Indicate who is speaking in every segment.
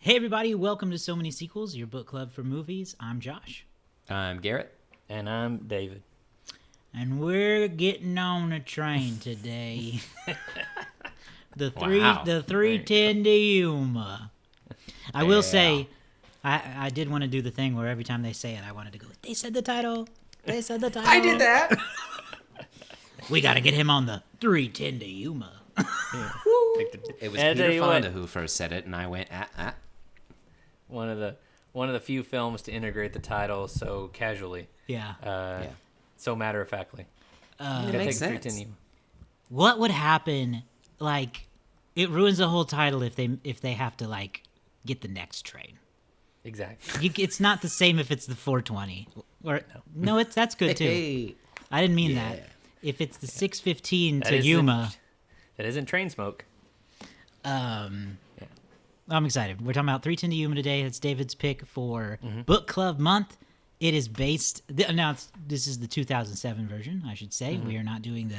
Speaker 1: Hey everybody, welcome to So Many Sequels, your book club for movies. I'm Josh.
Speaker 2: I'm Garrett.
Speaker 3: And I'm David.
Speaker 1: And we're getting on a train today. the 310 to Yuma. I will say, I did want to do the thing where every time they say it, I wanted to go, they said the title. They said the title.
Speaker 2: I did that.
Speaker 1: We got to get him on the 310 to Yuma.
Speaker 2: It was Peter Fonda who first said it, and I went,
Speaker 3: One of the few films to integrate the title so casually.
Speaker 1: Yeah.
Speaker 3: So matter-of-factly.
Speaker 2: It makes sense.
Speaker 1: What would happen, like, it ruins the whole title if they have to, like, get the next train.
Speaker 3: Exactly.
Speaker 1: It's not the same if it's the 420. No, that's good too.
Speaker 2: Hey.
Speaker 1: I didn't mean that. If it's the 615 to Yuma.
Speaker 3: That isn't train smoke.
Speaker 1: I'm excited. We're talking about 310 to Yuma today. It's David's pick for Book Club Month. It is based... this is the 2007 version, I should say. We are not doing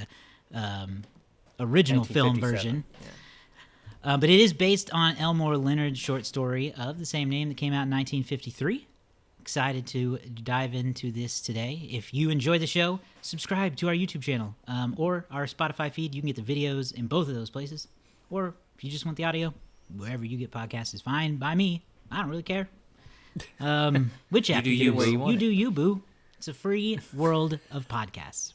Speaker 1: the original film version. Yeah. But it is based on Elmore Leonard's short story of the same name that came out in 1953. Excited to dive into this today. If you enjoy the show, subscribe to our YouTube channel or our Spotify feed. You can get the videos in both of those places. Or if you just want the audio, wherever you get podcasts is fine by me. I don't really care. Which app you use? You do you, boo. It's a free world of podcasts.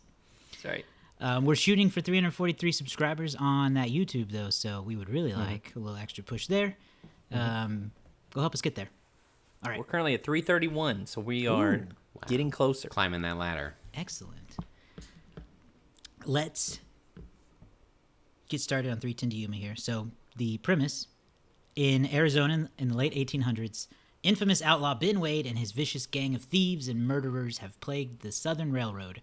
Speaker 3: That's right.
Speaker 1: We're shooting for 343 subscribers on that YouTube, though, so we would really like a little extra push there. Go help us get there. All right.
Speaker 3: We're currently at 331, so we are getting closer.
Speaker 2: Climbing that ladder.
Speaker 1: Excellent. Let's get started on 310 to Yuma here. So the premise, in Arizona in the late 1800s, infamous outlaw Ben Wade and his vicious gang of thieves and murderers have plagued the Southern Railroad.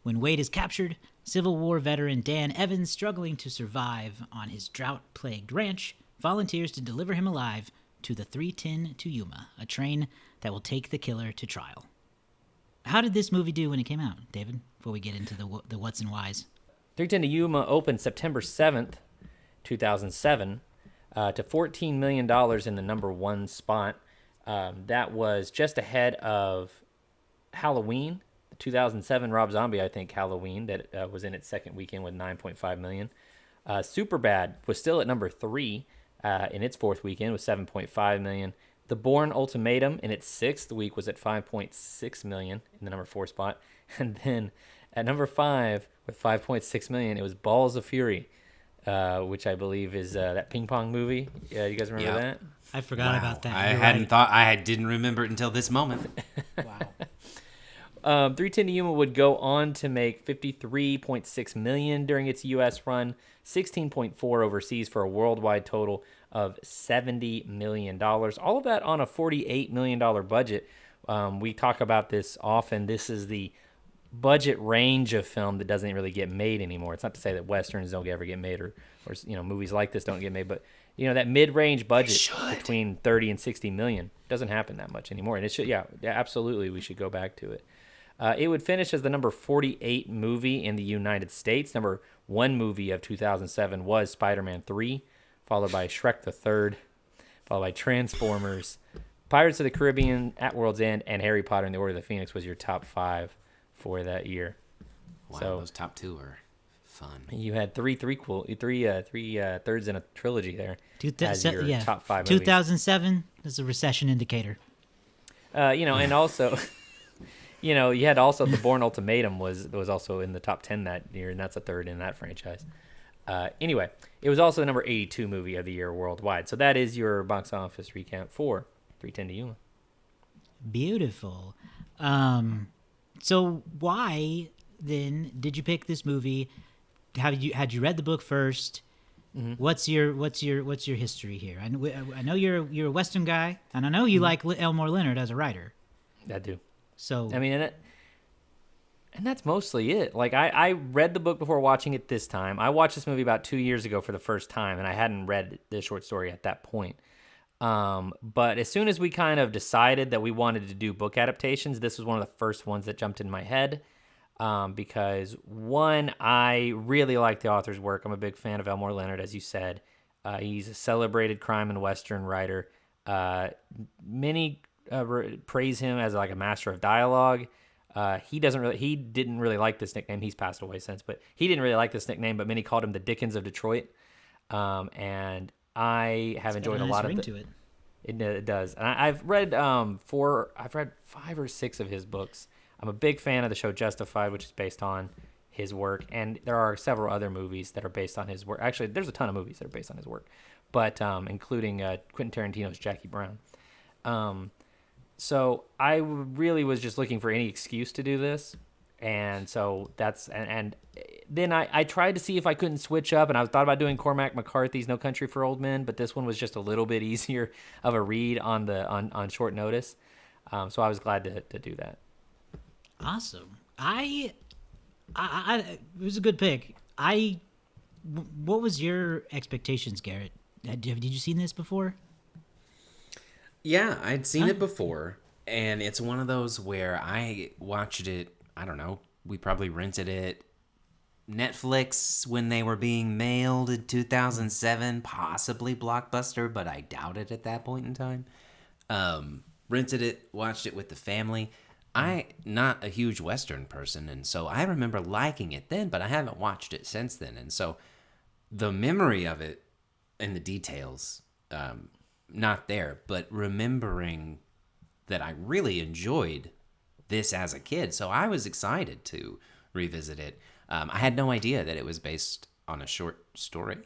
Speaker 1: When Wade is captured, Civil War veteran Dan Evans, struggling to survive on his drought-plagued ranch, volunteers to deliver him alive to the 310 to Yuma, a train that will take the killer to trial. How did this movie do when it came out, David, before we get into the what's and whys?
Speaker 3: 310 to Yuma opened September 7th, 2007, to $14 million in the number one spot. That was just ahead of Halloween, the 2007 Rob Zombie, I think, Halloween, that was in its second weekend with $9.5 million. Superbad was still at number 3 in its fourth weekend with $7.5 million. The Bourne Ultimatum in its sixth week was at $5.6 million in the number 4 spot. And then at number 5 with $5.6 million, it was Balls of Fury, which I believe is that ping pong movie. You guys remember that?
Speaker 1: I forgot about that.
Speaker 2: I didn't remember it until this moment.
Speaker 1: Wow.
Speaker 3: 310 to Yuma would go on to make $53.6 million during its U.S. run, $16.4 overseas for a worldwide total of $70 million. All of that on a $48 million budget. We talk about this often. This is the budget range of film that doesn't really get made anymore. It's not to say that westerns don't ever get made or movies like this don't get made, but that mid-range budget between 30 and 60 million doesn't happen that much anymore. And it should, absolutely, we should go back to it. It would finish as the number 48 movie in the United States. Number 1 movie of 2007 was Spider-Man 3, followed by Shrek the Third, followed by Transformers, Pirates of the Caribbean, At World's End, and Harry Potter and the Order of the Phoenix was your top 5 for that year.
Speaker 2: Wow, those top 2 were fun.
Speaker 3: You had three thirds in a trilogy there as your top 5 movies.
Speaker 1: 2007 is a recession indicator.
Speaker 3: And also... you had also the Bourne Ultimatum was also in the top 10 that year, and that's a third in that franchise. Anyway, it was also the number 82 movie of the year worldwide. So that is your box office recap for 310 to Yuma.
Speaker 1: Beautiful. So why then did you pick this movie? Had you read the book first? Mm-hmm. What's your history here? I know you're a Western guy, and I know you like Elmore Leonard as a writer.
Speaker 3: I do.
Speaker 1: So
Speaker 3: I mean, and that's mostly it. Like I read the book before watching it this time. I watched this movie about 2 years ago for the first time, and I hadn't read the short story at that point. But as soon as we kind of decided that we wanted to do book adaptations, this was one of the first ones that jumped in my head. Because one, I really like the author's work. I'm a big fan of Elmore Leonard, as you said. He's a celebrated crime and Western writer. Many praise him as like a master of dialogue. He didn't really like this nickname. He's passed away since, but he didn't really like this nickname. But many called him the Dickens of Detroit. And I have enjoyed a lot of
Speaker 1: to it.
Speaker 3: It does. And I've read 5 or 6 of his books. I'm a big fan of the show Justified, which is based on his work, and there are several other movies that are based on his work. Actually, there's a ton of movies that are based on his work, but including Quentin Tarantino's Jackie Brown. So I really was just looking for any excuse to do this, and so and then I tried to see if I couldn't switch up, and I thought about doing Cormac McCarthy's No Country for Old Men, but this one was just a little bit easier of a read on short notice. So I was glad to do that.
Speaker 1: Awesome. I it was a good pick. What was your expectations, Garrett? Did you seen this before?
Speaker 2: Yeah, I'd seen it before, and it's one of those where I watched it, I don't know, we probably rented it Netflix when they were being mailed in 2007, possibly Blockbuster, but I doubt it at that point in time. Rented it, watched it with the family. I'm not a huge Western person, and so I remember liking it then, but I haven't watched it since then. And so the memory of it and the details, not there, but remembering that I really enjoyed this as a kid. So I was excited to revisit it. I had no idea that it was based on a short story.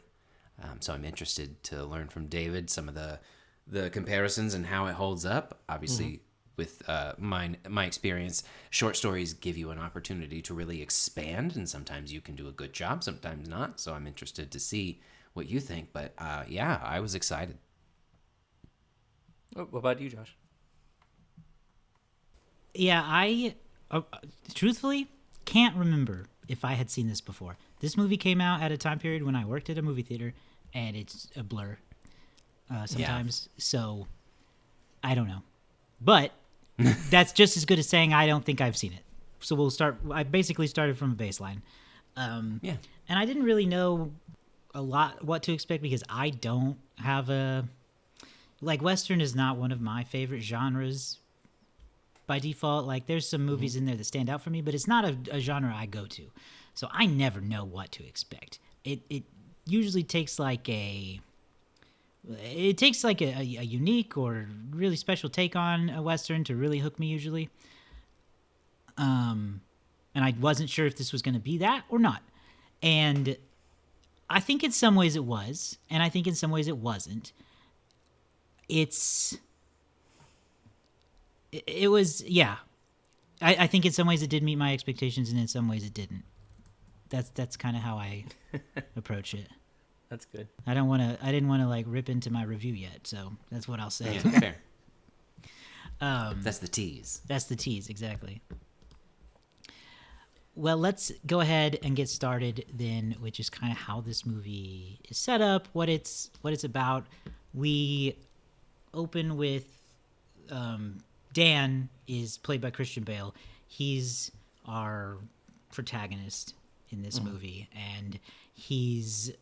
Speaker 2: So I'm interested to learn from David some of the comparisons and how it holds up. Obviously, with my experience, short stories give you an opportunity to really expand, and sometimes you can do a good job, sometimes not. So I'm interested to see what you think. But yeah, I was excited.
Speaker 3: What about you, Josh?
Speaker 1: Yeah, I truthfully can't remember if I had seen this before. This movie came out at a time period when I worked at a movie theater, and it's a blur sometimes. Yeah. So I don't know. But that's just as good as saying I don't think I've seen it. So we'll start. I basically started from a baseline. Yeah. And I didn't really know a lot what to expect because I don't have Western is not one of my favorite genres by default. Like, there's some movies in there that stand out for me, but it's not a genre I go to. So I never know what to expect. It usually takes a unique or really special take on a Western to really hook me usually. And I wasn't sure if this was going to be that or not. And I think in some ways it was, and I think in some ways it wasn't. It was, yeah. I think in some ways it did meet my expectations, and in some ways it didn't. That's kind of how I approach it.
Speaker 3: That's good.
Speaker 1: I didn't want to rip into my review yet, so that's what I'll say.
Speaker 2: Yeah, fair. That's the tease.
Speaker 1: That's the tease, exactly. Well, let's go ahead and get started then, which is kind of how this movie is set up, what it's about. We open with Dan is played by Christian Bale. He's our protagonist in this movie, and he's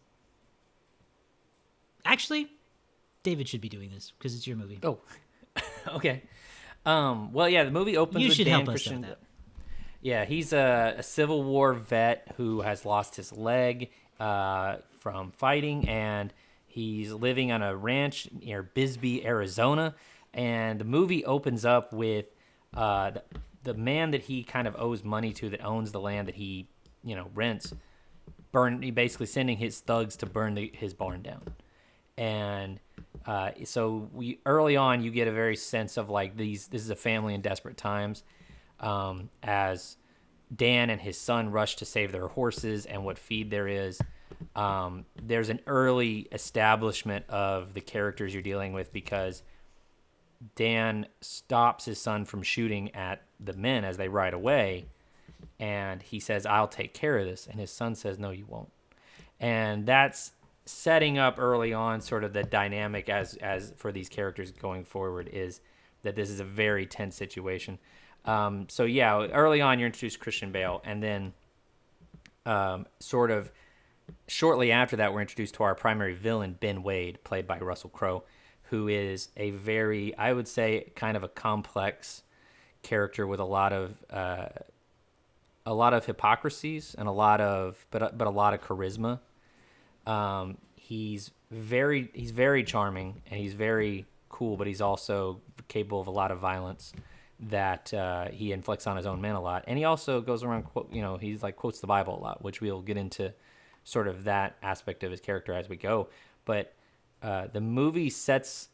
Speaker 1: actually David should be doing this because it's your movie.
Speaker 3: Oh, okay. Well, yeah, the movie opens.
Speaker 1: You
Speaker 3: with
Speaker 1: should
Speaker 3: Dan
Speaker 1: help
Speaker 3: Christian.
Speaker 1: us with that.
Speaker 3: Yeah, he's a Civil War vet who has lost his leg from fighting, and he's living on a ranch near Bisbee, Arizona. And the movie opens up with the man that he kind of owes money to, that owns the land that he, rents, basically sending his thugs to burn his barn down. And so early on, you get a very sense of this is a family in desperate times. As Dan and his son rush to save their horses and what feed there is. There's an early establishment of the characters you're dealing with, because Dan stops his son from shooting at the men as they ride away, and he says, "I'll take care of this," and his son says, "No, you won't." And that's setting up early on sort of the dynamic as for these characters going forward, is that this is a very tense situation. So yeah, early on you're introduced Christian Bale, and then sort of shortly after that we're introduced to our primary villain, Ben Wade, played by Russell Crowe, who is a very, I would say, kind of a complex character with a lot of hypocrisies and a lot of charisma. He's very charming and he's very cool, but he's also capable of a lot of violence that he inflicts on his own men a lot. And he also goes around, he's like quotes the Bible a lot, which we'll get into sort of that aspect of his character as we go. But the movie sets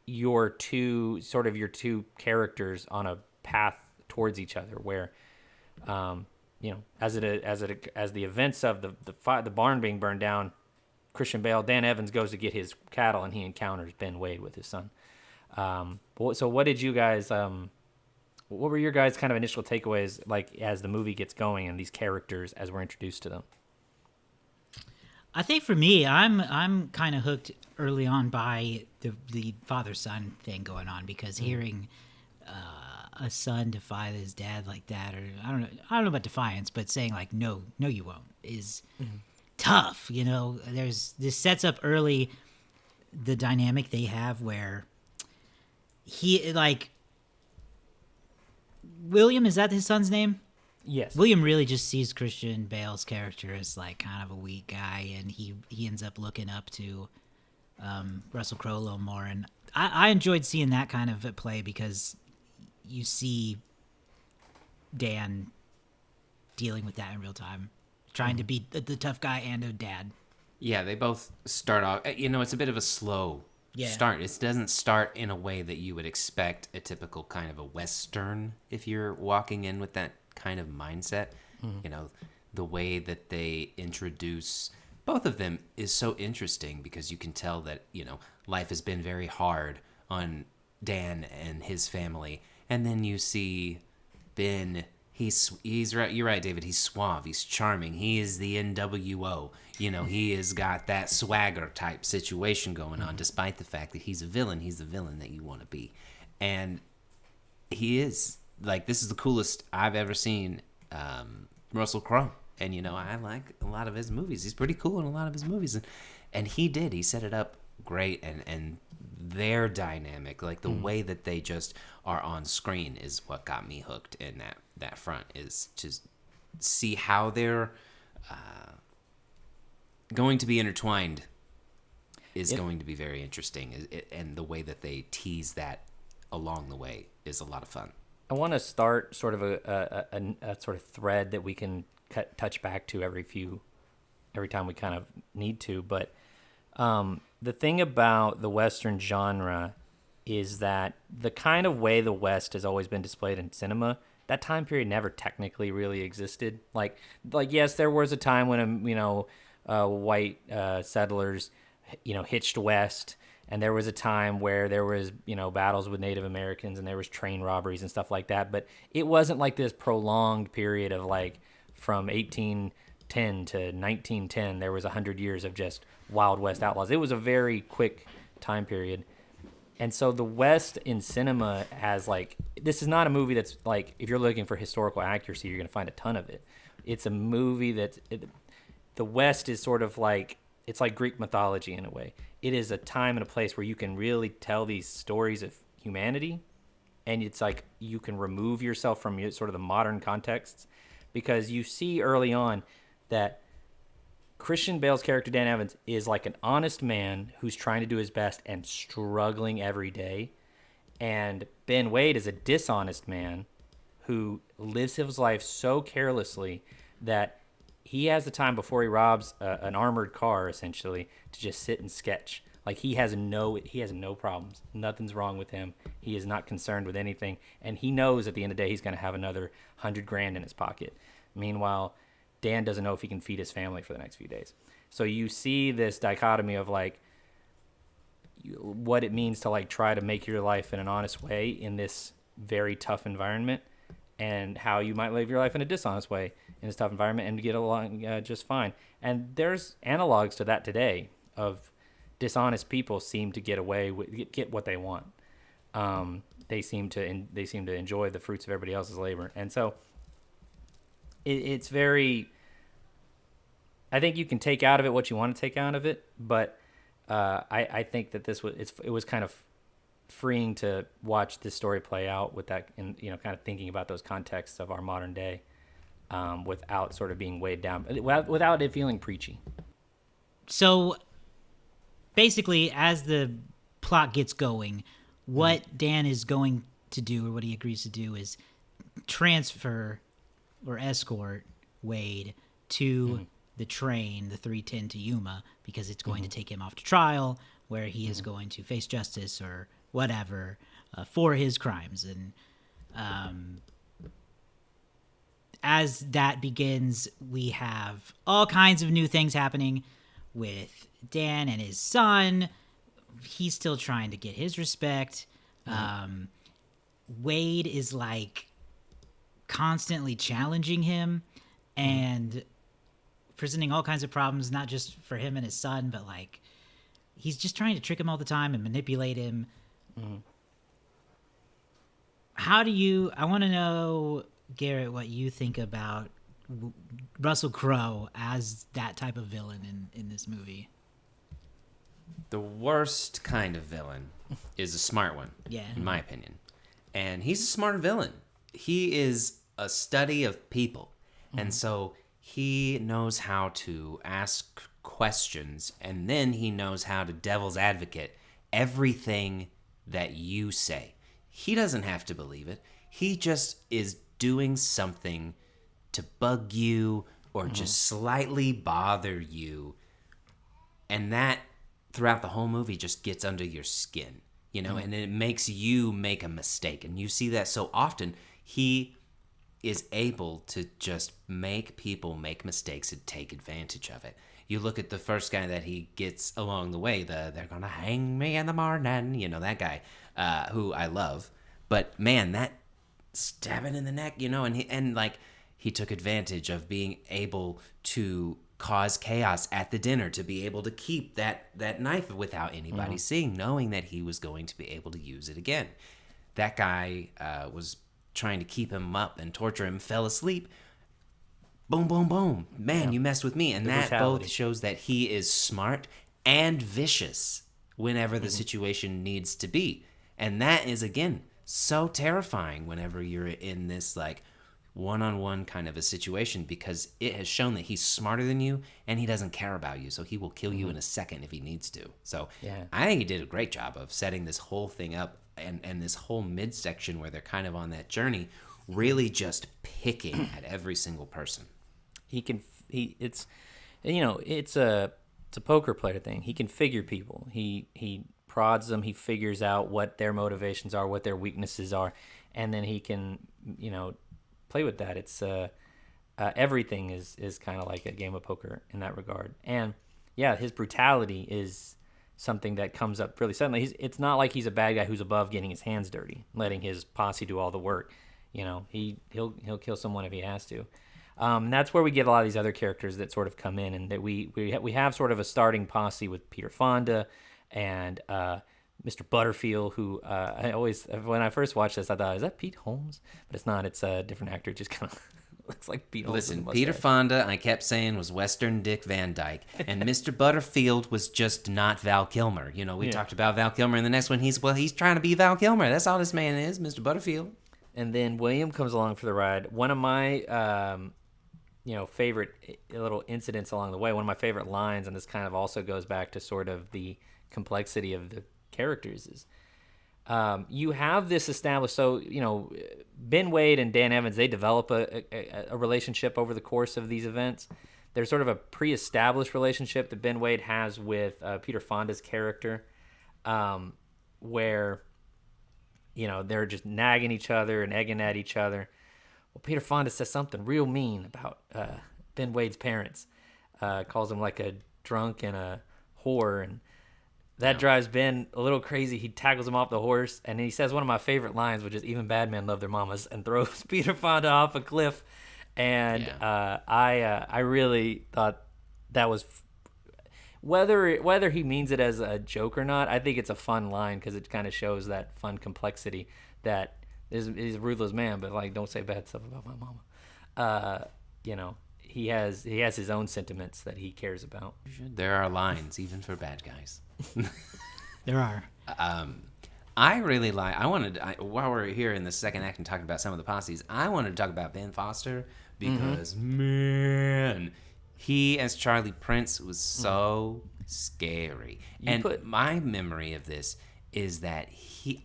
Speaker 3: your two characters on a path towards each other, where as the events of the barn being burned down, Christian Bale, Dan Evans goes to get his cattle, and he encounters Ben Wade with his son. So what did you guys? What were your guys' kind of initial takeaways, like as the movie gets going and these characters as we're introduced to them?
Speaker 1: I think for me, I'm kind of hooked early on by the father-son thing going on, because hearing a son defy his dad like that, or I don't know about defiance, but saying like no you won't is tough. This sets up early the dynamic they have, where he, like, William, is that his son's name?
Speaker 3: Yes.
Speaker 1: William really just sees Christian Bale's character as like kind of a weak guy, and he ends up looking up to Russell Crowe a little more. And I enjoyed seeing that kind of at play, because you see Dan dealing with that in real time, trying to be the tough guy and a dad.
Speaker 2: Yeah, they both start off, it's a bit of a slow start. It doesn't start in a way that you would expect a typical kind of a Western if you're walking in with that kind of mindset. The way that they introduce both of them is so interesting, because you can tell that, life has been very hard on Dan and his family. And then you see Ben, he's right, you're right, David, he's suave, he's charming, he is the NWO. He has got that swagger type situation going on, despite the fact that he's a villain. He's the villain that you want to be. And he is, like, this is the coolest I've ever seen Russell Crowe. And, I like a lot of his movies. He's pretty cool in a lot of his movies. And he set it up great. And their dynamic, like the way that they just are on screen, is what got me hooked in that front, is to see how they're going to be intertwined is going to be very interesting. And the way that they tease that along the way is a lot of fun.
Speaker 3: I want to start sort of a sort of thread that we can touch back to every time we kind of need to. But the thing about the Western genre is that the kind of way the West has always been displayed in cinema, that time period never technically really existed. Like yes, there was a time when white settlers hitched west, and there was a time where there was battles with Native Americans, and there was train robberies and stuff like that. But it wasn't like this prolonged period of, like, from 1810 to 1910 there was 100 years of just Wild West outlaws. It was a very quick time period. And so the West in cinema has, like, this is not a movie that's, like, if you're looking for historical accuracy, you're going to find a ton of it. It's a movie the West is sort of like, it's like Greek mythology in a way. It is a time and a place where you can really tell these stories of humanity, and it's like you can remove yourself from sort of the modern contexts, because you see early on that Christian Bale's character, Dan Evans, is like an honest man who's trying to do his best and struggling every day. And Ben Wade is a dishonest man who lives his life so carelessly that he has the time before he robs an armored car, essentially, to just sit and sketch. Like, he has no problems. Nothing's wrong with him. He is not concerned with anything. And he knows at the end of the day he's going to have another $100,000 in his pocket. Meanwhile, Dan doesn't know if he can feed his family for the next few days. So you see this dichotomy of, like, what it means to, like, try to make your life in an honest way in this very tough environment, and how you might live your life in a dishonest way in this tough environment and get along just fine. And there's analogs to that today, of dishonest people seem to get away with, get what they want. They seem to enjoy the fruits of everybody else's labor. And so it's very, I think you can take out of it what you want to take out of it, but I think that it was kind of freeing to watch this story play out with that, and kind of thinking about those contexts of our modern day, without sort of being weighed down, without it feeling preachy.
Speaker 1: So basically, as the plot gets going, what Dan is going to do, or what he agrees to do, is transfer or escort Wade to the train, the 310 to Yuma, because it's going to take him off to trial, where he is going to face justice or whatever for his crimes. And as that begins, we have all kinds of new things happening with Dan and his son. He's still trying to get his respect. Wade is like constantly challenging him and presenting all kinds of problems, not just for him and his son, but like he's just trying to trick him all the time and manipulate him. I want to know, Garrett, what you think about Russell Crowe as that type of villain in this movie.
Speaker 2: The worst kind of villain is a smart one, in my opinion. And he's a smart villain. He is a study of people. And so he knows how to ask questions, and then he knows how to devil's advocate everything that you say. He doesn't have to believe it. He just is doing something to bug you or just slightly bother you. And that, throughout the whole movie, just gets under your skin, and it makes you make a mistake. And you see that so often. He is able to just make people make mistakes and take advantage of it. You look at the first guy that he gets along the way, they're gonna hang me in the morning, that guy, who I love. But man, that stabbing in the neck, he took advantage of being able to cause chaos at the dinner, to be able to keep that knife without anybody seeing, knowing that he was going to be able to use it again. That guy was trying to keep him up and torture him, fell asleep. Boom, boom, boom. Man, you messed with me. And that both shows that he is smart and vicious whenever the situation needs to be. And that is, again, so terrifying whenever you're in this, like, one-on-one kind of a situation, because it has shown that he's smarter than you and he doesn't care about you. So he will kill you in a second if he needs to. So I think he did a great job of setting this whole thing up, and this whole midsection where they're kind of on that journey, really just picking at every single person.
Speaker 3: It's a poker player thing. He can figure people. He prods them. He figures out what their motivations are, what their weaknesses are, and then he can, play with that. It's everything is kind of like a game of poker in that regard. And his brutality is something that comes up really suddenly. It's not like he's a bad guy who's above getting his hands dirty, letting his posse do all the work. He'll kill someone if he has to. That's where we get a lot of these other characters that sort of come in, and that we have sort of a starting posse with Peter Fonda and Mr. Butterfield, who when I first watched this, I thought, is that Pete Holmes? But it's not. It's a different actor. Just kind of looks like Pete Holmes.
Speaker 2: Listen, Peter Fonda, I kept saying, was Western Dick Van Dyke, and Mr. Butterfield was just not Val Kilmer. We talked about Val Kilmer in the next one. He's trying to be Val Kilmer. That's all this man is, Mr. Butterfield.
Speaker 3: And then William comes along for the ride. One of my favorite little incidents along the way, one of my favorite lines, and this kind of also goes back to sort of the complexity of the characters, is you have this established. So, Ben Wade and Dan Evans, they develop a relationship over the course of these events. There's sort of a pre-established relationship that Ben Wade has with Peter Fonda's character, where, they're just nagging each other and egging at each other. Well, Peter Fonda says something real mean about Ben Wade's parents, calls him like a drunk and a whore, and that drives Ben a little crazy. He tackles him off the horse, and he says one of my favorite lines, which is, "Even bad men love their mamas," and throws Peter Fonda off a cliff. And I really thought that was, whether he means it as a joke or not, I think it's a fun line, because it kind of shows that fun complexity that he's a ruthless man, but like, don't say bad stuff about my mama. He has his own sentiments that he cares about.
Speaker 2: There are lines even for bad guys.
Speaker 1: There are.
Speaker 2: I really like. While we're here in the second act and talking about some of the posses, I wanted to talk about Ben Foster because man, he as Charlie Prince was so scary. My memory of this is that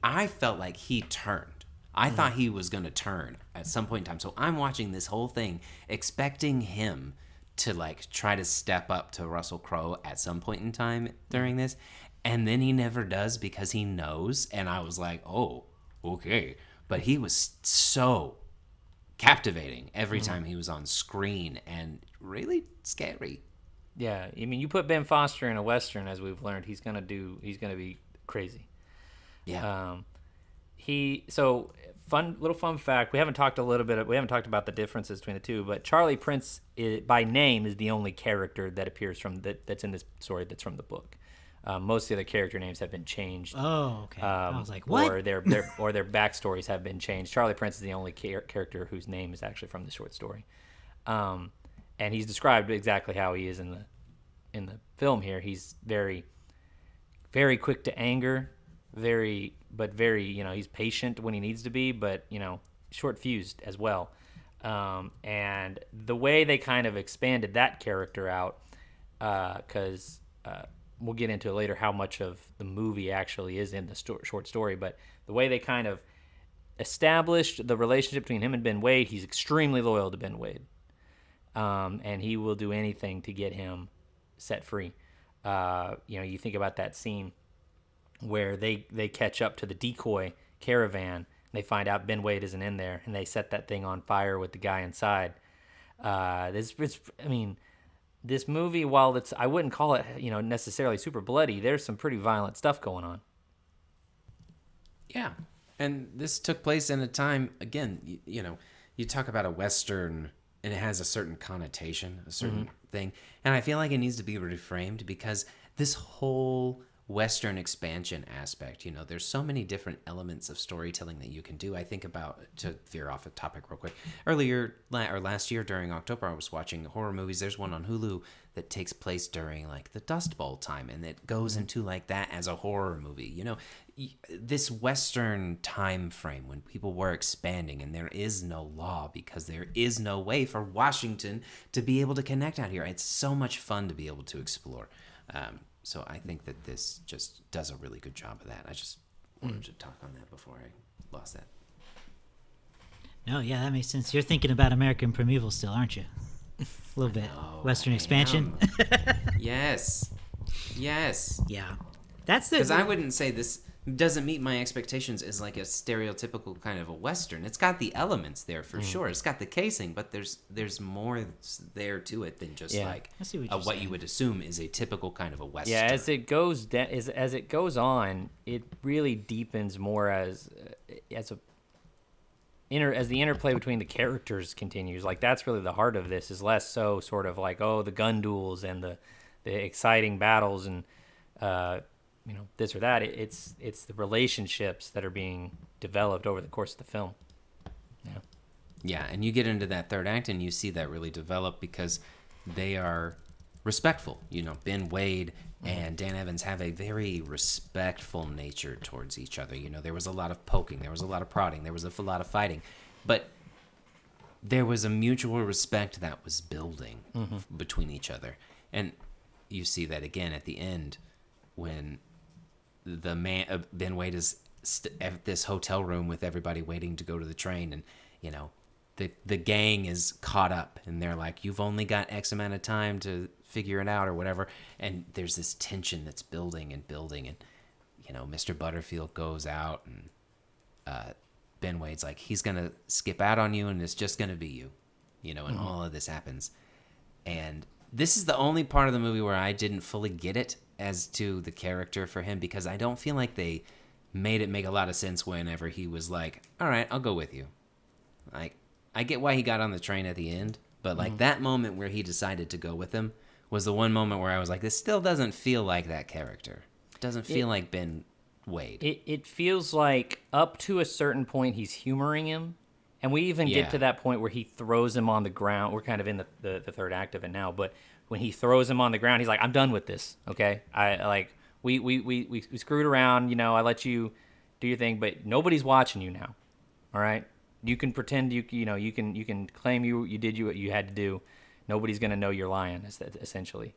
Speaker 2: I felt like he turned. I thought he was going to turn at some point in time. So I'm watching this whole thing expecting him to like try to step up to Russell Crowe at some point in time during this. And then he never does because he knows. And I was like, oh, okay. But he was so captivating every time he was on screen and really scary.
Speaker 3: Yeah, I mean, you put Ben Foster in a Western, as we've learned, he's gonna be crazy.
Speaker 2: Yeah.
Speaker 3: Fun fact, we haven't talked about the differences between the two, but Charlie Prince by name is the only character that appears that's in this story that's from the book. Most of the other character names have been changed.
Speaker 1: Oh, okay. I was like, what?
Speaker 3: Or their backstories have been changed. Charlie Prince is the only character whose name is actually from the short story, and he's described exactly how he is in the film here. He's very, very quick to anger, very he's patient when he needs to be, but short fused as well. And the way they kind of expanded that character out, because we'll get into later how much of the movie actually is in the short story, but the way they kind of established the relationship between him and Ben Wade, he's extremely loyal to Ben Wade, and he will do anything to get him set free. You think about that scene where they catch up to the decoy caravan, and they find out Ben Wade isn't in there, and they set that thing on fire with the guy inside. This movie, while I wouldn't call it, necessarily super bloody, there's some pretty violent stuff going on.
Speaker 2: Yeah. And this took place in a time, again, you talk about a Western and it has a certain connotation, a certain thing. And I feel like it needs to be reframed because this whole Western expansion aspect, there's so many different elements of storytelling that you can do. I think about, to veer off a topic real quick, last year during October, I was watching horror movies. There's one on Hulu that takes place during like the Dust Bowl time, and it goes into like that as a horror movie. This Western time frame when people were expanding and there is no law because there is no way for Washington to be able to connect out here. It's so much fun to be able to explore. So I think that this just does a really good job of that. I just wanted to talk on that before I lost that.
Speaker 1: No, yeah, that makes sense. You're thinking about American Primeval still, aren't you? A little bit. Western expansion.
Speaker 2: Yes.
Speaker 1: Yeah.
Speaker 2: Because I wouldn't say this doesn't meet my expectations as like a stereotypical kind of a Western. It's got the elements there for sure. It's got the casing, but there's more there to it than just what you would assume is a typical kind of a Western.
Speaker 3: Yeah, as it goes on, it really deepens more as the interplay between the characters continues. Like that's really the heart of this. Is less so sort of like the gun duels and the exciting battles and this or that. It's the relationships that are being developed over the course of the film.
Speaker 2: Yeah, and you get into that third act and you see that really develop because they are respectful. Ben Wade and Dan Evans have a very respectful nature towards each other. There was a lot of poking, there was a lot of prodding, there was a lot of fighting, but there was a mutual respect that was building between each other. And you see that again at the end when the man Ben Wade is at this hotel room with everybody waiting to go to the train, and the gang is caught up and they're like, you've only got X amount of time to figure it out or whatever, and there's this tension that's building and Mr. Butterfield goes out and Ben Wade's like, he's gonna skip out on you and it's just gonna be you, and all of this happens. And this is the only part of the movie where I didn't fully get it as to the character for him, because I don't feel like they made it make a lot of sense whenever he was like, all right, I'll go with you. Like, I get why he got on the train at the end, but like that moment where he decided to go with him was the one moment where I was like, this still doesn't feel like that character. It doesn't feel like Ben Wade.
Speaker 3: It feels like up to a certain point he's humoring him. And we even get to that point where he throws him on the ground. We're kind of in the third act of it now, but when he throws him on the ground, he's like, I'm done with this, okay? we screwed around. You know, I let you do your thing, but nobody's watching you now. All right, you can pretend you can claim you did what you had to do. Nobody's gonna know you're lying, essentially.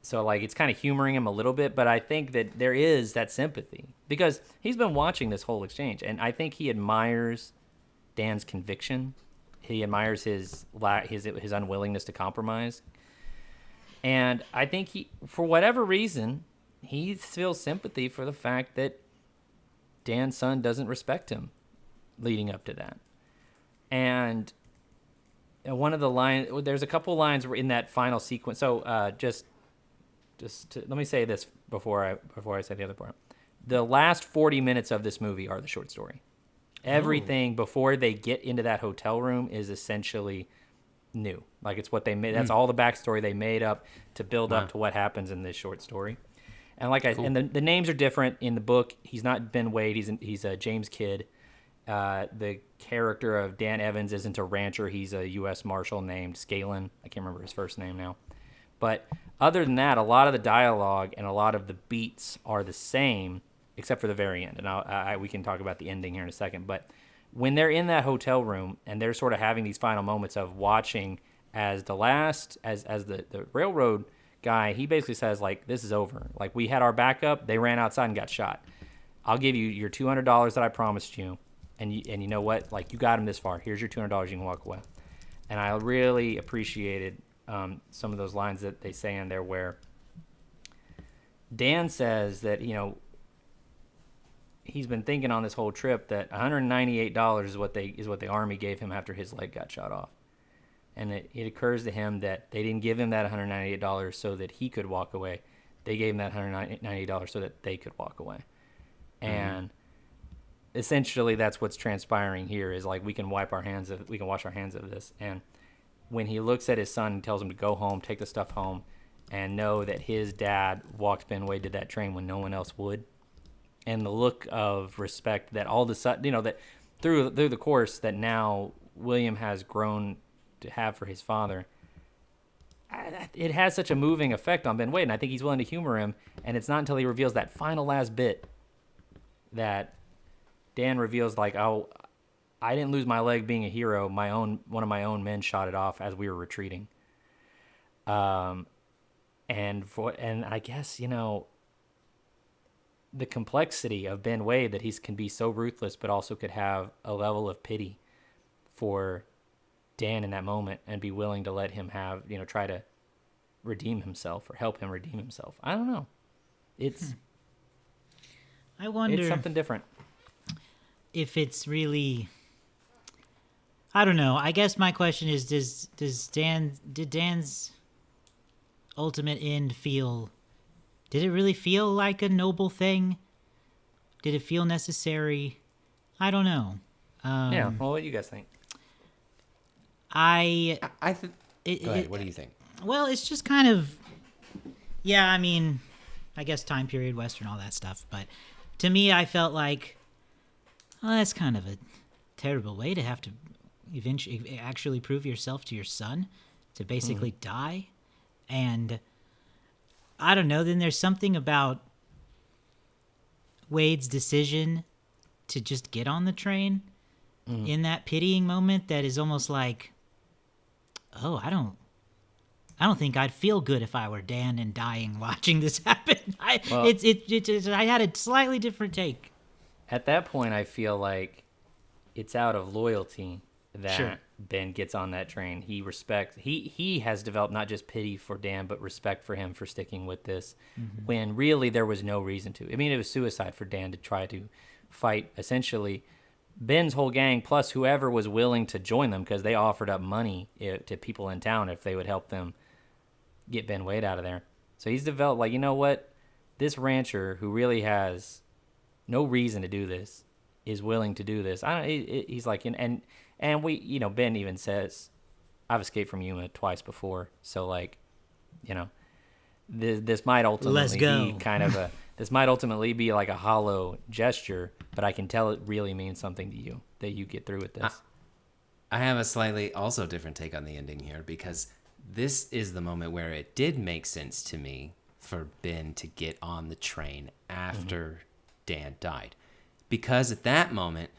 Speaker 3: So like it's kind of humoring him a little bit, but I think that there is that sympathy because he's been watching this whole exchange, and I think he admires Dan's conviction. He admires his unwillingness to compromise, and I think he, for whatever reason, he feels sympathy for the fact that Dan's son doesn't respect him, leading up to that, and one of the lines, there's a couple lines in that final sequence. So let me say this before I say the other part. The last 40 minutes of this movie are the short story. Everything before they get into that hotel room is essentially new. Like it's what they made. That's all the backstory they made up to build up to what happens in this short story. And and the names are different in the book. He's not Ben Wade. He's a James Kidd. The character of Dan Evans isn't a rancher. He's a U.S. Marshal named Scalen. I can't remember his first name now. But other than that, a lot of the dialogue and a lot of the beats are the same, except for the very end. And we can talk about the ending here in a second. But when they're in that hotel room and they're sort of having these final moments of watching as the railroad guy, he basically says, like, this is over. Like, we had our backup. They ran outside and got shot. I'll give you your $200 that I promised you. And you know what? Like, you got him this far. Here's your $200. You can walk away. And I really appreciated some of those lines that they say in there where Dan says that, you know, he's been thinking on this whole trip that $198 is what the Army gave him after his leg got shot off. And it occurs to him that they didn't give him that $198 so that he could walk away. They gave him that $198 so that they could walk away. And essentially that's what's transpiring here is like we can wash our hands of this. And when he looks at his son and tells him to go home, take the stuff home, and know that his dad walked Ben Wade to that train when no one else would, and the look of respect that all of a sudden, you know, that through the course that now William has grown to have for his father, it has such a moving effect on Ben Wade, and I think he's willing to humor him. And it's not until he reveals that final last bit that Dan reveals, like, oh, I didn't lose my leg being a hero. One of my own men shot it off as we were retreating. And I guess, you know, the complexity of Ben Wade, that he can be so ruthless, but also could have a level of pity for Dan in that moment and be willing to let him have, you know, try to redeem himself or help him redeem himself. I don't know.
Speaker 1: I wonder.
Speaker 3: It's something different.
Speaker 1: If it's really, I don't know. I guess my question is, did Dan's ultimate end did it really feel like a noble thing? Did it feel necessary? I don't know.
Speaker 3: Yeah. Well, what do you guys think?
Speaker 2: Go ahead. What do you think?
Speaker 1: Well, it's just kind of, yeah, I mean, I guess time period, Western, all that stuff. But to me, I felt like, well, that's kind of a terrible way to have to eventually actually prove yourself to your son, to basically die. And I don't know, then there's something about Wade's decision to just get on the train in that pitying moment that is almost like, oh, I don't think I'd feel good if I were Dan and dying watching this happen. I had a slightly different take.
Speaker 3: At that point, I feel like it's out of loyalty that
Speaker 1: Sure.
Speaker 3: Ben gets on that train. He has developed not just pity for Dan, but respect for him for sticking with this when really there was no reason to. I mean, it was suicide for Dan to try to fight essentially Ben's whole gang plus whoever was willing to join them, because they offered up money to people in town if they would help them get Ben Wade out of there. So he's developed, like, you know what? This rancher who really has no reason to do this is willing to do this. He's like, and we, you know, Ben even says, I've escaped from Yuma twice before. So, like, you know, this might ultimately be kind of this might ultimately be like a hollow gesture, but I can tell it really means something to you, that you get through with this.
Speaker 2: I have a slightly also different take on the ending here, because this is the moment where it did make sense to me for Ben to get on the train after Dan died. Because at that moment,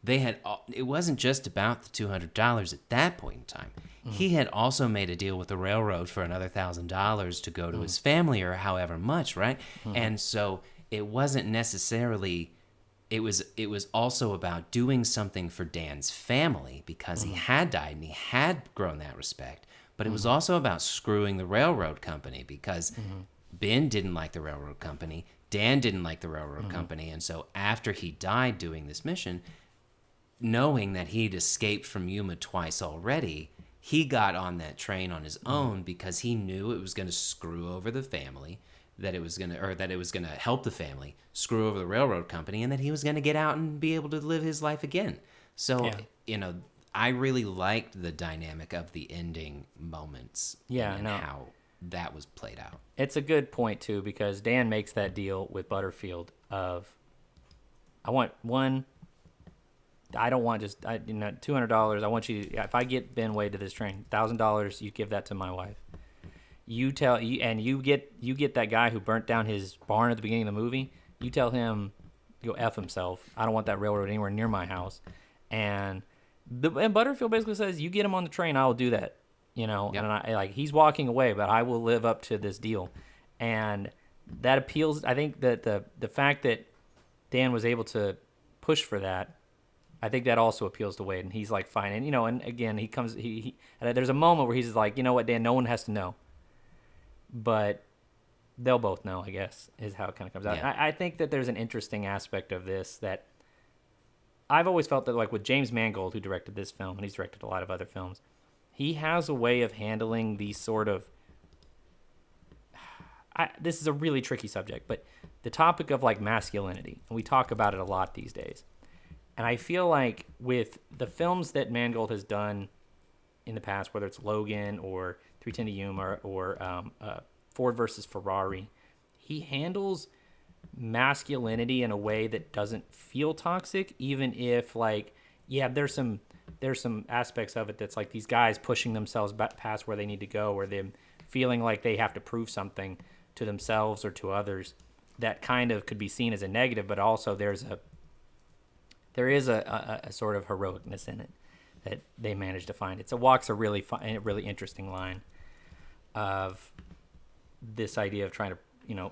Speaker 2: it wasn't just about the $200 at that point in time. He had also made a deal with the railroad for another $1,000 to go to his family or however much, right? And so it wasn't necessarily, it was also about doing something for Dan's family because he had died and he had grown that respect. But it was also about screwing the railroad company because Ben didn't like the railroad company. Dan didn't like the railroad company. And so after he died doing this mission, knowing that he'd escaped from Yuma twice already, he got on that train on his own because he knew it was going to screw over the family, that it was going to help the family, screw over the railroad company, and that he was going to get out and be able to live his life again. So, I really liked the dynamic of the ending moments and how that was played out.
Speaker 3: It's a good point, too, because Dan makes that deal with Butterfield of, I want one... I don't want just $200. I want you to, if I get Ben Wade to this train, $1,000, you give that to my wife. You get that guy who burnt down his barn at the beginning of the movie. You tell him, go F himself. I don't want that railroad anywhere near my house. And Butterfield basically says, you get him on the train, I will do that. And he's walking away, but I will live up to this deal. And that appeals. I think that the fact that Dan was able to push for that, I think that also appeals to Wade, and he's like, fine. And, and again, there's a moment where he's like, you know what, Dan, no one has to know. But they'll both know, I guess, is how it kind of comes out.
Speaker 2: Yeah.
Speaker 3: I think that there's an interesting aspect of this that I've always felt that, like with James Mangold, who directed this film, and he's directed a lot of other films, he has a way of handling these sort of, this is a really tricky subject, but the topic of like masculinity, and we talk about it a lot these days. And I feel like with the films that Mangold has done in the past, whether it's Logan or 3:10 to Yuma or Ford versus Ferrari, he handles masculinity in a way that doesn't feel toxic, even if there's some aspects of it that's like these guys pushing themselves past where they need to go, or them feeling like they have to prove something to themselves or to others that kind of could be seen as a negative, but also there is a sort of heroicness in it that they managed to find. It walks a really interesting line of this idea of trying to,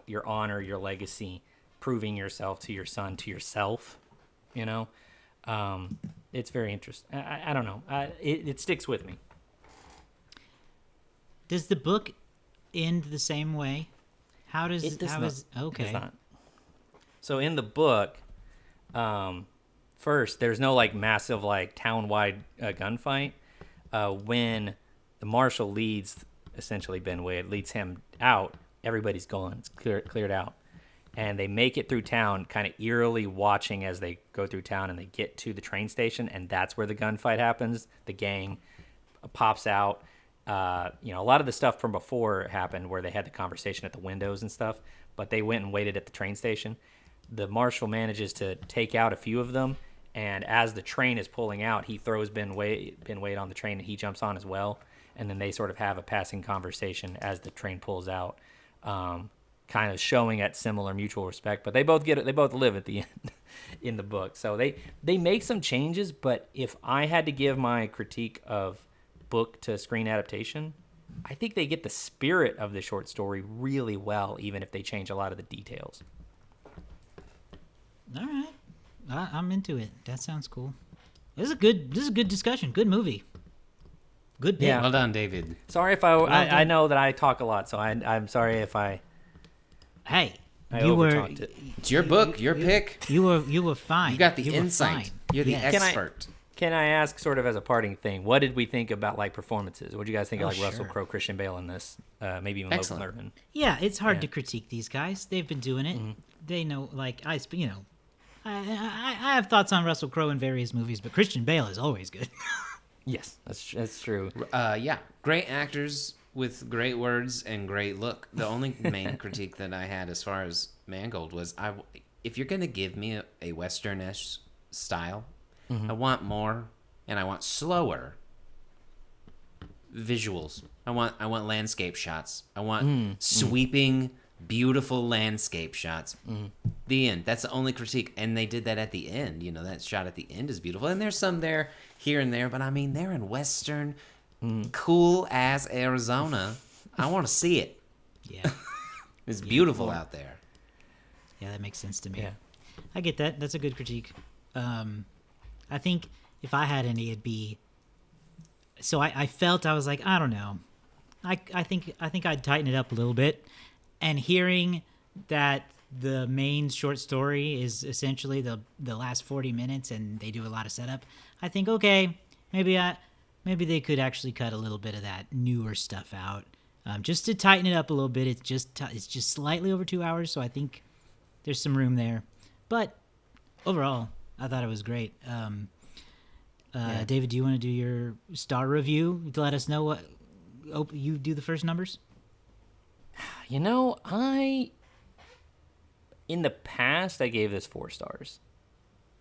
Speaker 3: your honor, your legacy, proving yourself to your son, to yourself, It's very interesting. I don't know. It sticks with me.
Speaker 1: Does the book end the same way? How does
Speaker 3: it?
Speaker 1: Okay.
Speaker 3: It does not. So in the book, first, there's no massive town-wide gunfight. When the marshal leads, essentially Ben Wade leads him out, everybody's gone. It's cleared out, and they make it through town, kind of eerily watching as they go through town, and they get to the train station, and that's where the gunfight happens. The gang pops out. A lot of the stuff from before happened where they had the conversation at the windows and stuff, but they went and waited at the train station. The marshal manages to take out a few of them, and as the train is pulling out, he throws Ben Wade on the train, and he jumps on as well. And then they sort of have a passing conversation as the train pulls out, kind of showing at similar mutual respect. But they both live at the end in the book. So they make some changes, but if I had to give my critique of book to screen adaptation, I think they get the spirit of the short story really well, even if they change a lot of the details.
Speaker 1: All right, I'm into it. That sounds cool. This is a good discussion. Good movie. Good pick.
Speaker 3: Yeah.
Speaker 2: Well done, David.
Speaker 3: Sorry if I know that I talk a lot, so I'm sorry if I.
Speaker 1: Hey,
Speaker 3: I
Speaker 1: you were.
Speaker 3: overtalked it.
Speaker 2: It's your book, your pick.
Speaker 1: You were fine.
Speaker 2: You got the
Speaker 1: You were
Speaker 2: insight.
Speaker 1: fine.
Speaker 2: You're the
Speaker 1: Yes.
Speaker 2: expert.
Speaker 3: Can I ask, sort of as a parting thing, what did we think about performances? What did you guys think of Russell
Speaker 1: Sure.
Speaker 3: Crowe, Christian Bale in this? Maybe even
Speaker 2: Excellent.
Speaker 3: Logan Lerman.
Speaker 1: Yeah, it's hard
Speaker 3: Yeah.
Speaker 1: to critique these guys. They've been doing it. They know. I have thoughts on Russell Crowe in various movies, but Christian Bale is always good.
Speaker 3: Yes, that's true.
Speaker 2: Yeah, great actors with great words and great look. The only main critique that I had as far as Mangold was, if you're gonna give me a Western-ish style, I want more, and I want slower visuals. I want landscape shots. I want sweeping, beautiful landscape shots. The end. That's the only critique. And they did that at the end. You know, that shot at the end is beautiful. And there's some there, here and there. But, I mean, they're in western, cool-ass Arizona. I want to see it.
Speaker 1: Yeah.
Speaker 2: It's beautiful out there.
Speaker 1: Yeah, that makes sense to me.
Speaker 3: Yeah.
Speaker 1: I get that. That's a good critique. I think if I had any, it'd be. So I felt, I was like, I don't know. I think I'd tighten it up a little bit, and hearing that the main short story is essentially the last 40 minutes, and they do a lot of setup. I think, okay, maybe they could actually cut a little bit of that newer stuff out, just to tighten it up a little bit. It's just slightly over 2 hours, so I think there's some room there. But overall, I thought it was great. David, do you want to do your star review to let us know what you do the first numbers?
Speaker 3: You know, in the past, I gave this 4 stars.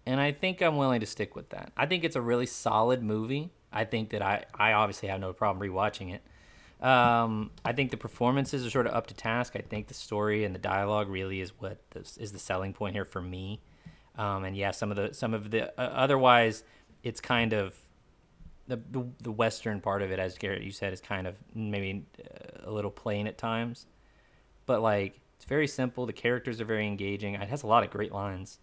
Speaker 3: And I think I'm willing to stick with that. I think it's a really solid movie. I think that I obviously have no problem rewatching it. I think the performances are sort of up to task. I think the story and the dialogue really is what is the selling point here for me. And yeah, some of the otherwise, it's kind of the Western part of it, as Garrett, you said, is kind of maybe a little plain at times. But like, it's very simple. The characters are very engaging. It has a lot of great lines.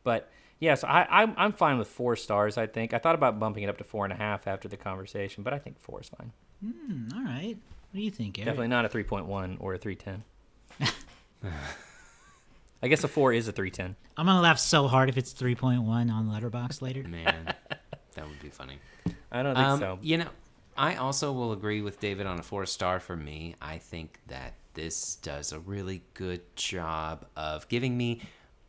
Speaker 3: But yeah, so I'm fine with 4 stars. I think I thought about bumping it up to 4.5 after the conversation, but I think 4 is fine.
Speaker 1: All right. What do you think, Eric?
Speaker 3: Definitely not a 3.1 or a 3.10. I guess a 4 is a 3.10.
Speaker 1: I'm gonna laugh so hard if it's 3.1 on Letterboxd later.
Speaker 2: Man, that would be funny.
Speaker 3: I don't think so.
Speaker 2: You know, I also will agree with David on a 4-star for me. I think that this does a really good job of giving me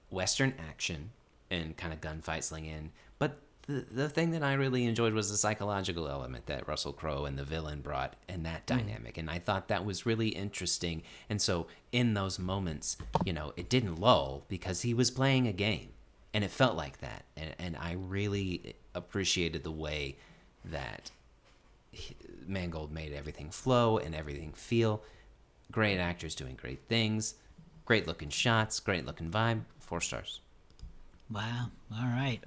Speaker 2: Western action and kind of gunfight slinging. But the thing that I really enjoyed was the psychological element that Russell Crowe and the villain brought, and that dynamic. And I thought that was really interesting. And so in those moments, you know, it didn't lull because he was playing a game. And it felt like that. And I really appreciated the way that Mangold made everything flow and everything feel. Great actors doing great things. Great looking shots. Great looking vibe. 4 stars.
Speaker 1: Wow. All right.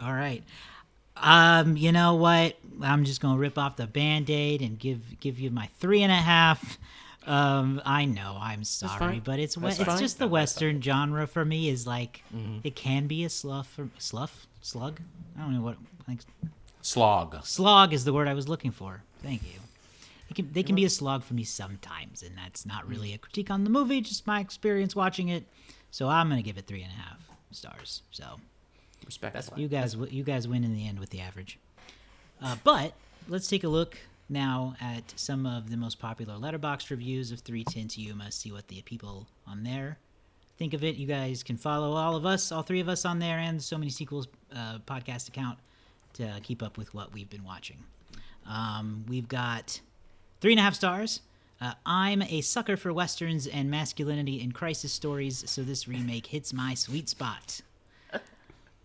Speaker 1: You know what? I'm just gonna rip off the Band-Aid and give you my 3.5. I know, I'm sorry, but it's just the Western genre for me is like it can be a slug. I don't know what. Slog is the word I was looking for. Thank you. They can be a slog for me sometimes, and that's not really a critique on the movie, just my experience watching it. So I'm gonna give it 3.5 stars. So.
Speaker 2: Respect.
Speaker 1: You guys win in the end with the average. But let's take a look now at some of the most popular Letterboxd reviews of 3:10 to Yuma. See what the people on there think of it. You guys can follow all 3 of us on there, and So Many Sequels podcast account to keep up with what we've been watching. We've got 3.5 stars. I'm a sucker for westerns and masculinity in crisis stories, so this remake hits my sweet spot.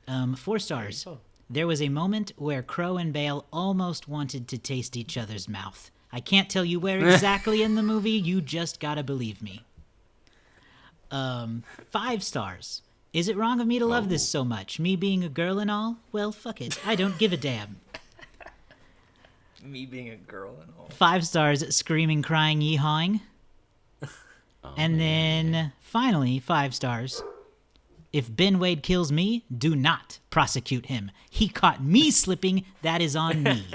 Speaker 1: 4 stars. There was a moment where Crowe and Bale almost wanted to taste each other's mouth. I can't tell you where exactly in the movie. You just gotta believe me. 5 stars. Is it wrong of me to love this so much? Me being a girl and all? Well, fuck it. I don't give a damn.
Speaker 3: Me being a girl and all.
Speaker 1: 5 stars. Screaming, crying, yee-hawing. And then, finally, 5 stars. If Ben Wade kills me, do not prosecute him. He caught me slipping. That is on me.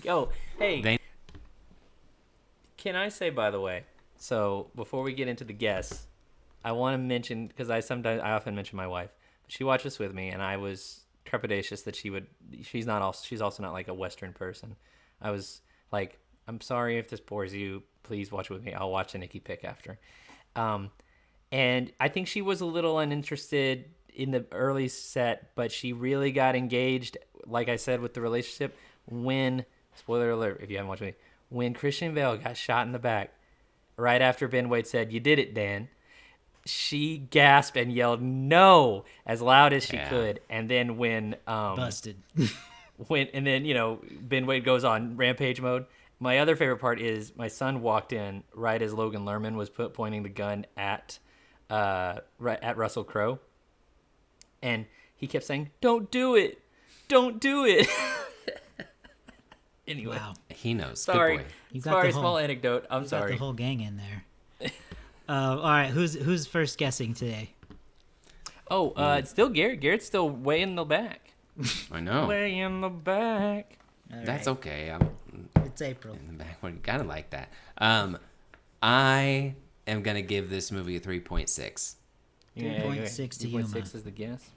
Speaker 3: Yo, hey. Can I say, by the way, so before we get into the guests, I want to mention, because I often mention my wife. She watched this with me, and I was trepidatious that she's also not like a Western person. I was like, I'm sorry if this bores you. Please watch it with me. I'll watch the Nikki pick after. And I think she was a little uninterested in the early set, but she really got engaged, like I said, with the relationship when, spoiler alert if you haven't watched it, when Christian Bale got shot in the back, right after Ben Wade said, "You did it, Dan," she gasped and yelled "no" as loud as she could. And then when
Speaker 1: busted.
Speaker 3: Ben Wade goes on rampage mode, My other favorite part is my son walked in right as Logan Lerman was pointing the gun at Russell Crowe, and he kept saying, "Don't do it, don't do it." Anyway,
Speaker 1: Wow.
Speaker 2: He knows.
Speaker 3: sorry,
Speaker 2: Good boy.
Speaker 1: You got
Speaker 3: sorry,
Speaker 1: the whole-
Speaker 3: small anecdote. I'm
Speaker 1: Got
Speaker 3: sorry.
Speaker 1: the whole gang in there. All right, who's first guessing today?
Speaker 3: Oh, it's still Garrett. Garrett's still way in the back.
Speaker 2: I know.
Speaker 3: Way in the back.
Speaker 1: All
Speaker 2: That's
Speaker 1: right.
Speaker 2: okay. I'm
Speaker 1: It's April.
Speaker 2: in the back. You gotta like that. I am gonna give this movie a 3.6.
Speaker 1: 3.6 to
Speaker 3: 3.6
Speaker 1: Yuma.
Speaker 3: is the guess.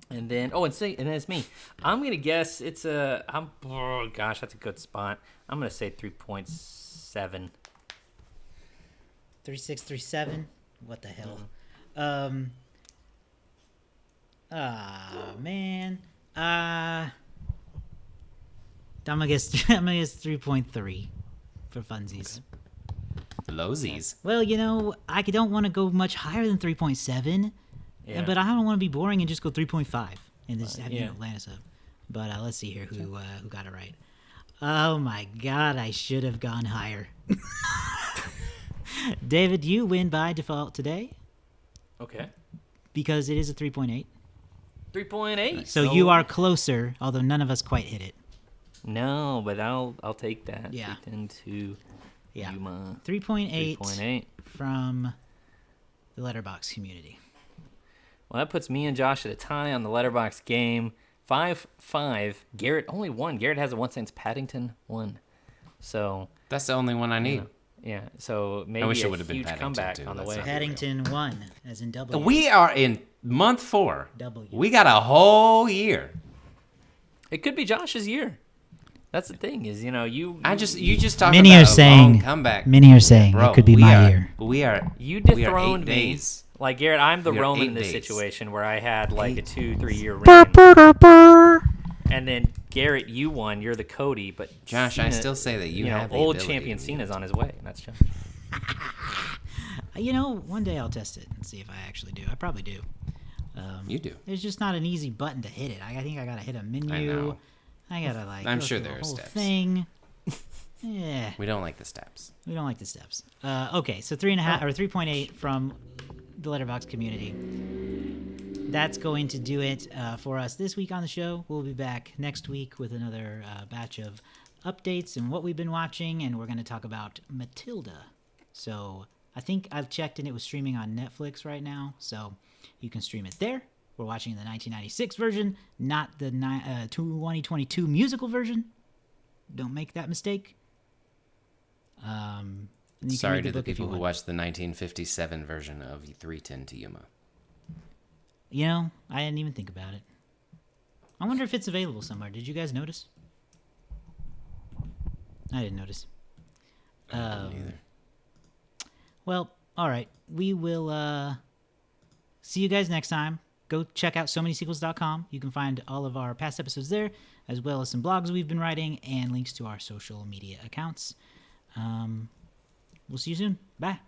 Speaker 3: And then, and then it's me. I'm gonna guess it's oh gosh, that's a good spot. I'm gonna say 3.7.
Speaker 1: 3637. What the hell? Man. I'm gonna guess 3.3 for funsies.
Speaker 2: Lowsies.
Speaker 1: Well, I don't want to go much higher than 3.7, but I don't want to be boring and just go 3.5 and just have land us up. But let's see here who got it right. Oh my God, I should have gone higher. David, you win by default today
Speaker 3: Okay.
Speaker 1: because it is a 3.8.
Speaker 3: 3.8.
Speaker 1: So you are closer, although none of us quite hit it.
Speaker 3: No, but I'll take that.
Speaker 1: Yeah.
Speaker 3: Into
Speaker 1: Yeah.
Speaker 3: Yuma.
Speaker 1: 3.8
Speaker 3: 3.8.
Speaker 1: from the Letterboxd community.
Speaker 3: Well, that puts me and Josh at a tie on the Letterbox game. 5-5. Garrett only won. Garrett has a 1 since Paddington won. So
Speaker 2: That's the only one I need.
Speaker 3: yeah. So maybe
Speaker 2: wish it
Speaker 3: a
Speaker 2: would have been
Speaker 3: huge
Speaker 2: Paddington,
Speaker 3: comeback
Speaker 2: too.
Speaker 3: on the
Speaker 2: That's
Speaker 3: way.
Speaker 2: not-
Speaker 1: Paddington 1, as in W.
Speaker 2: We are in month 4.
Speaker 1: W.
Speaker 2: We got a whole year.
Speaker 3: It could be Josh's year. That's the thing is, you
Speaker 2: You just talked
Speaker 1: Many
Speaker 2: about
Speaker 1: are
Speaker 2: a
Speaker 1: saying,
Speaker 2: long comeback.
Speaker 1: Many are saying
Speaker 2: Bro,
Speaker 1: it could be
Speaker 2: we
Speaker 1: my
Speaker 2: are-
Speaker 1: year.
Speaker 2: We are.
Speaker 3: You
Speaker 2: we are
Speaker 3: dethroned
Speaker 2: 8
Speaker 3: me.
Speaker 2: days.
Speaker 3: Like Garrett, I'm the
Speaker 2: We are
Speaker 3: Roman
Speaker 2: 8
Speaker 3: in this
Speaker 2: days.
Speaker 3: situation where I had like a 2-3 year
Speaker 1: Burr,
Speaker 3: reign.
Speaker 1: burr, burr.
Speaker 3: And then Garrett, you won. You're the Cody, but
Speaker 2: Josh, I
Speaker 3: Cena,
Speaker 2: still say that you have the
Speaker 3: old
Speaker 2: ability
Speaker 3: champion
Speaker 2: to-
Speaker 3: Cena's on his way, and that's Josh.
Speaker 1: One day I'll test it and see if I actually do. I probably do.
Speaker 2: You do.
Speaker 1: There's just not an easy button to hit it. I think I gotta hit a menu.
Speaker 2: I know.
Speaker 1: I gotta like.
Speaker 2: I'm
Speaker 1: go
Speaker 2: sure
Speaker 1: through
Speaker 2: there
Speaker 1: the
Speaker 2: are
Speaker 1: whole
Speaker 2: steps.
Speaker 1: thing. Yeah,
Speaker 2: We don't like the steps.
Speaker 1: we don't like the steps. Okay, so 3.5 or 3.8 from the Letterboxd community. That's going to do it for us this week on the show. We'll be back next week with another batch of updates and what we've been watching, and we're going to talk about Matilda. So I think I've checked and it was streaming on Netflix right now, so you can stream it there. We're watching the 1996 version, not the 2022 musical version. Don't make that mistake. And you can
Speaker 2: Sorry
Speaker 1: read
Speaker 2: to the
Speaker 1: book if you
Speaker 2: people who
Speaker 1: want.
Speaker 2: watched the 1957 version of 310 to Yuma.
Speaker 1: I didn't even think about it. I wonder if it's available somewhere. Did you guys notice? I didn't notice.
Speaker 2: Neither.
Speaker 1: Well, all right. We will see you guys next time. Go check out SoManySequels.com. You can find all of our past episodes there, as well as some blogs we've been writing and links to our social media accounts. We'll see you soon. Bye.